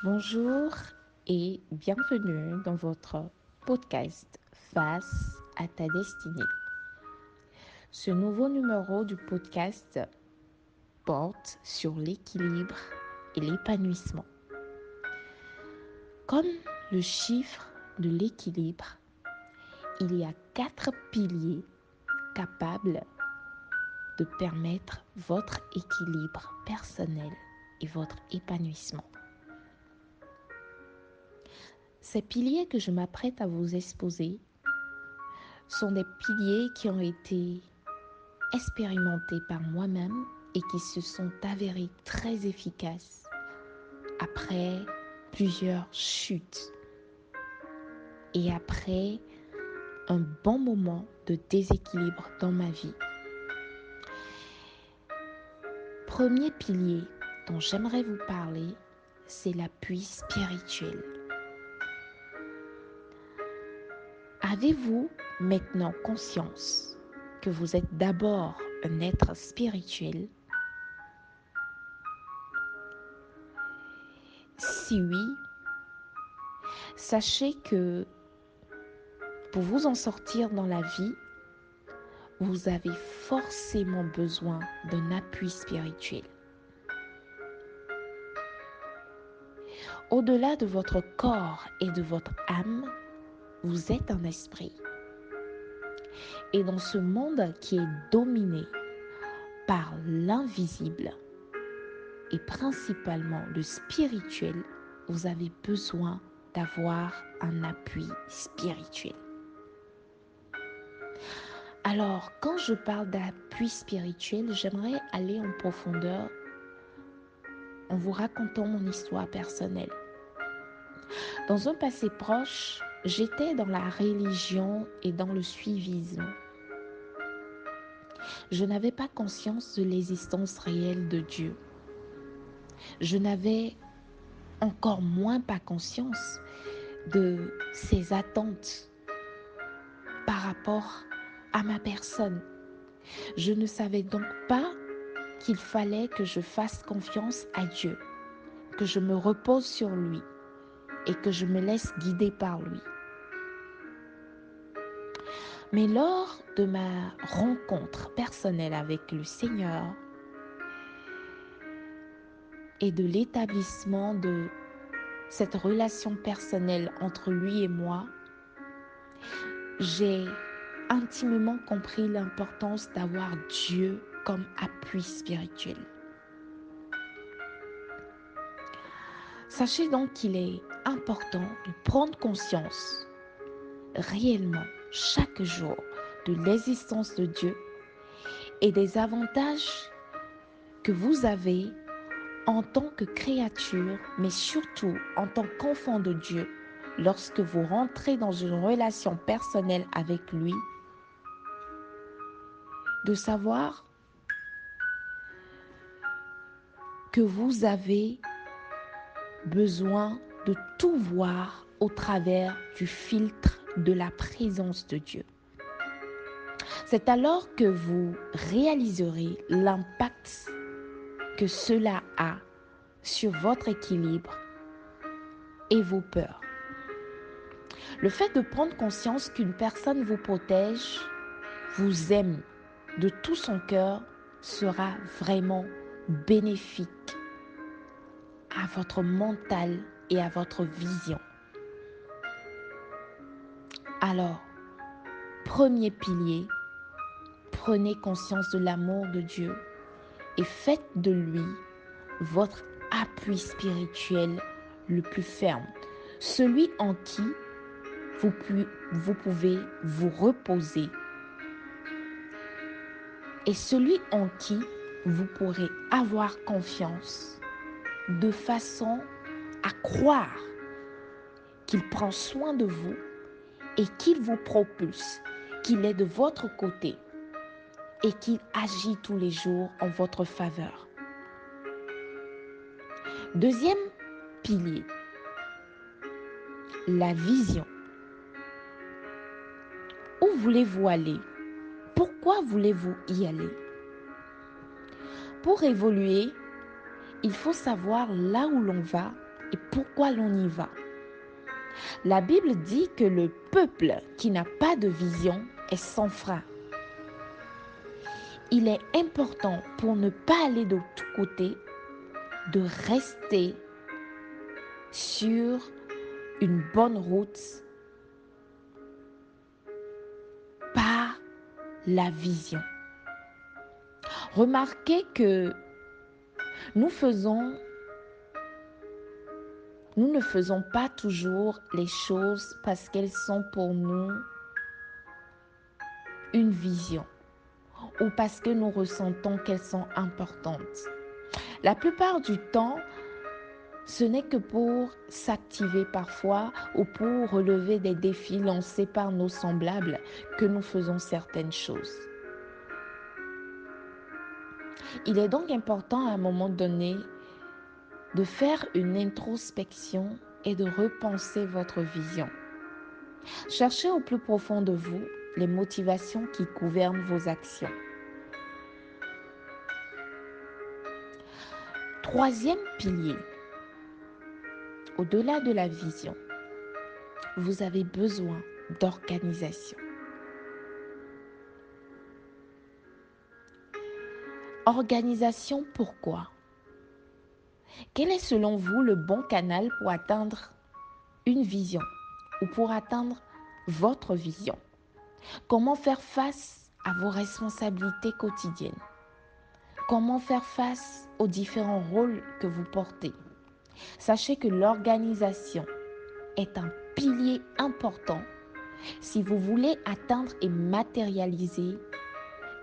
Bonjour et bienvenue dans votre podcast Face à ta destinée. Ce nouveau numéro du podcast porte sur l'équilibre et l'épanouissement. Comme le chiffre de l'équilibre, il y a 4 piliers capables de permettre votre équilibre personnel et votre épanouissement. Ces piliers que je m'apprête à vous exposer sont des piliers qui ont été expérimentés par moi-même et qui se sont avérés très efficaces après plusieurs chutes et après un bon moment de déséquilibre dans ma vie. Premier pilier dont j'aimerais vous parler, c'est l'appui spirituel. Avez-vous maintenant conscience que vous êtes d'abord un être spirituel? Si oui, sachez que pour vous en sortir dans la vie, vous avez forcément besoin d'un appui spirituel. Au-delà de votre corps et de votre âme, vous êtes un esprit. Et dans ce monde qui est dominé par l'invisible et principalement le spirituel, vous avez besoin d'avoir un appui spirituel. Alors, quand je parle d'appui spirituel, j'aimerais aller en profondeur en vous racontant mon histoire personnelle. Dans un passé proche, j'étais dans la religion et dans le suivisme. Je n'avais pas conscience de l'existence réelle de Dieu. Je n'avais encore moins pas conscience de ses attentes par rapport à ma personne. Je ne savais donc pas qu'il fallait que je fasse confiance à Dieu, que je me repose sur lui et que je me laisse guider par lui. Mais lors de ma rencontre personnelle avec le Seigneur et de l'établissement de cette relation personnelle entre lui et moi, j'ai intimement compris l'importance d'avoir Dieu comme appui spirituel. Sachez donc qu'il est important de prendre conscience réellement chaque jour de l'existence de Dieu et des avantages que vous avez en tant que créature, mais surtout en tant qu'enfant de Dieu, lorsque vous rentrez dans une relation personnelle avec lui, de savoir que vous avez besoin de tout voir au travers du filtre de la présence de Dieu. C'est alors que vous réaliserez l'impact que cela a sur votre équilibre et vos peurs. Le fait de prendre conscience qu'une personne vous protège, vous aime de tout son cœur sera vraiment bénéfique à votre mental et à votre vision. Alors, premier pilier, prenez conscience de l'amour de Dieu et faites de lui votre appui spirituel le plus ferme, celui en qui vous pouvez vous reposer et celui en qui vous pourrez avoir confiance de façon à croire qu'il prend soin de vous et qu'il vous propulse, qu'il est de votre côté et qu'il agit tous les jours en votre faveur. Deuxième pilier, la vision. Où voulez-vous aller? Pourquoi voulez-vous y aller? Pour évoluer, il faut savoir là où l'on va et pourquoi l'on y va. La Bible dit que le peuple qui n'a pas de vision est sans frein. Il est important pour ne pas aller de tous côtés de rester sur une bonne route par la vision. Remarquez que nous ne faisons pas toujours les choses parce qu'elles sont pour nous une vision ou parce que nous ressentons qu'elles sont importantes. La plupart du temps, ce n'est que pour s'activer parfois ou pour relever des défis lancés par nos semblables que nous faisons certaines choses. Il est donc important à un moment donné de faire une introspection et de repenser votre vision. Cherchez au plus profond de vous les motivations qui gouvernent vos actions. Troisième pilier, au-delà de la vision, vous avez besoin d'organisation. Organisation, pourquoi? Quel est selon vous le bon canal pour atteindre une vision ou pour atteindre votre vision? Comment faire face à vos responsabilités quotidiennes? Comment faire face aux différents rôles que vous portez? Sachez que l'organisation est un pilier important si vous voulez atteindre et matérialiser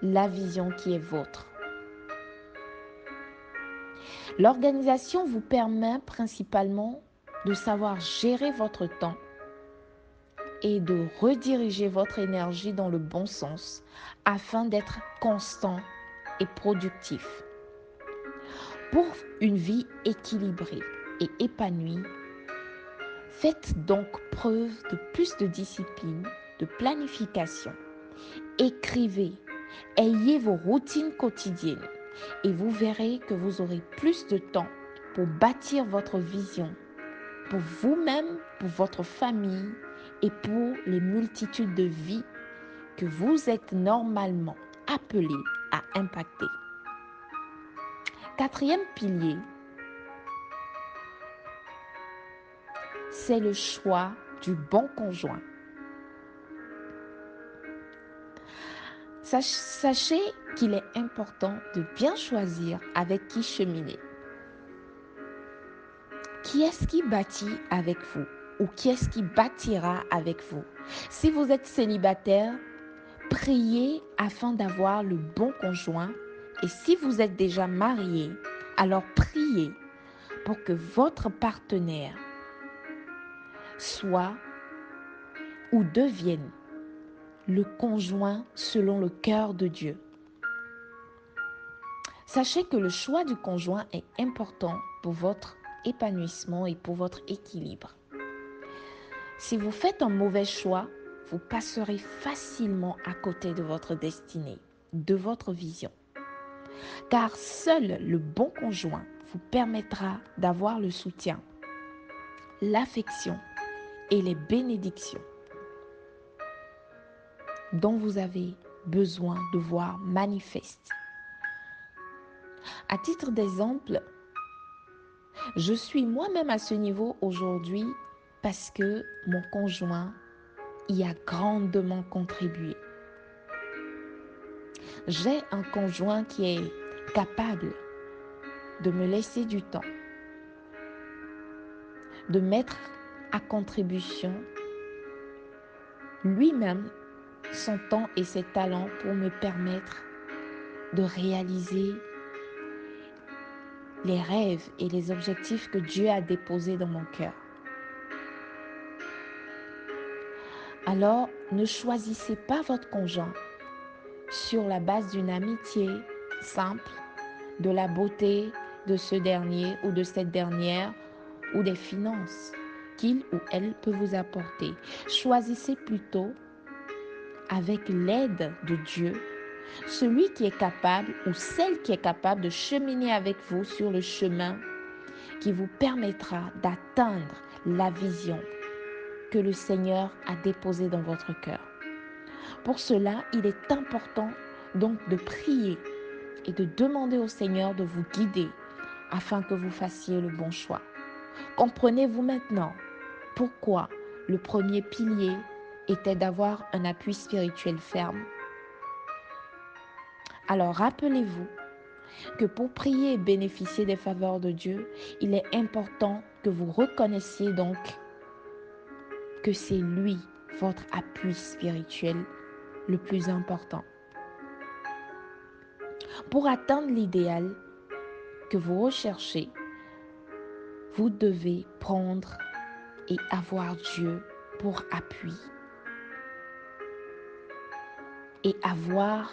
la vision qui est vôtre. L'organisation vous permet principalement de savoir gérer votre temps et de rediriger votre énergie dans le bon sens afin d'être constant et productif. Pour une vie équilibrée et épanouie, faites donc preuve de plus de discipline, de planification. Écrivez, ayez vos routines quotidiennes et vous verrez que vous aurez plus de temps pour bâtir votre vision, pour vous-même, pour votre famille et pour les multitudes de vies que vous êtes normalement appelés à impacter. Quatrième pilier, c'est le choix du bon conjoint. Sachez qu'il est important de bien choisir avec qui cheminer. Qui est-ce qui bâtit avec vous ou qui est-ce qui bâtira avec vous? Si vous êtes célibataire, priez afin d'avoir le bon conjoint. Et si vous êtes déjà marié, alors priez pour que votre partenaire soit ou devienne le conjoint selon le cœur de Dieu. Sachez que le choix du conjoint est important pour votre épanouissement et pour votre équilibre. Si vous faites un mauvais choix, vous passerez facilement à côté de votre destinée, de votre vision. Car seul le bon conjoint vous permettra d'avoir le soutien, l'affection et les bénédictions dont vous avez besoin de voir manifestes. À titre d'exemple, je suis moi-même à ce niveau aujourd'hui parce que mon conjoint y a grandement contribué. J'ai un conjoint qui est capable de me laisser du temps, de mettre à contribution lui-même son temps et ses talents pour me permettre de réaliser les rêves et les objectifs que Dieu a déposés dans mon cœur. Alors, ne choisissez pas votre conjoint sur la base d'une amitié simple, de la beauté de ce dernier ou de cette dernière ou des finances qu'il ou elle peut vous apporter. Choisissez plutôt, avec l'aide de Dieu, celui qui est capable ou celle qui est capable de cheminer avec vous sur le chemin qui vous permettra d'atteindre la vision que le Seigneur a déposée dans votre cœur. Pour cela, il est important donc de prier et de demander au Seigneur de vous guider afin que vous fassiez le bon choix. Comprenez-vous maintenant pourquoi le premier pilier était d'avoir un appui spirituel ferme? Alors rappelez-vous que pour prier et bénéficier des faveurs de Dieu, il est important que vous reconnaissiez donc que c'est lui, votre appui spirituel le plus important. Pour atteindre l'idéal que vous recherchez, vous devez prendre et avoir Dieu pour appui et avoir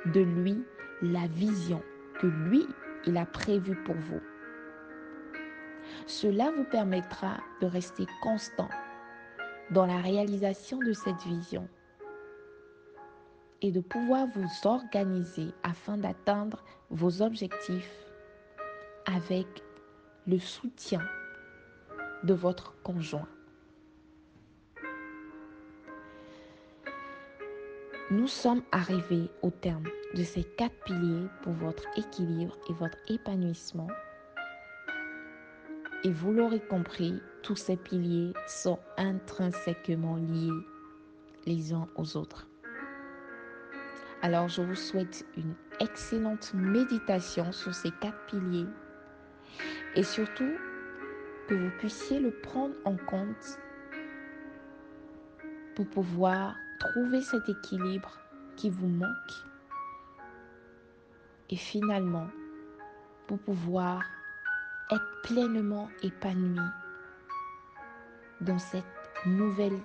de lui la vision que lui, il a prévue pour vous. Cela vous permettra de rester constant dans la réalisation de cette vision et de pouvoir vous organiser afin d'atteindre vos objectifs avec le soutien de votre conjoint. Nous sommes arrivés au terme de ces 4 piliers pour votre équilibre et votre épanouissement. Et vous l'aurez compris, tous ces piliers sont intrinsèquement liés les uns aux autres. Alors, je vous souhaite une excellente méditation sur ces 4 piliers et surtout que vous puissiez le prendre en compte pour pouvoir trouver cet équilibre qui vous manque et finalement pour pouvoir être pleinement épanoui dans cette nouvelle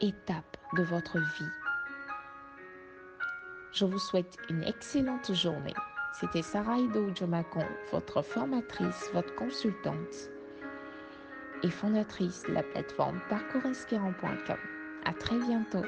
étape de votre vie. Je vous souhaite une excellente journée. C'était Sarah Ido-Djomacon, votre formatrice, votre consultante et fondatrice de la plateforme parcoursinspirant.com. À très bientôt.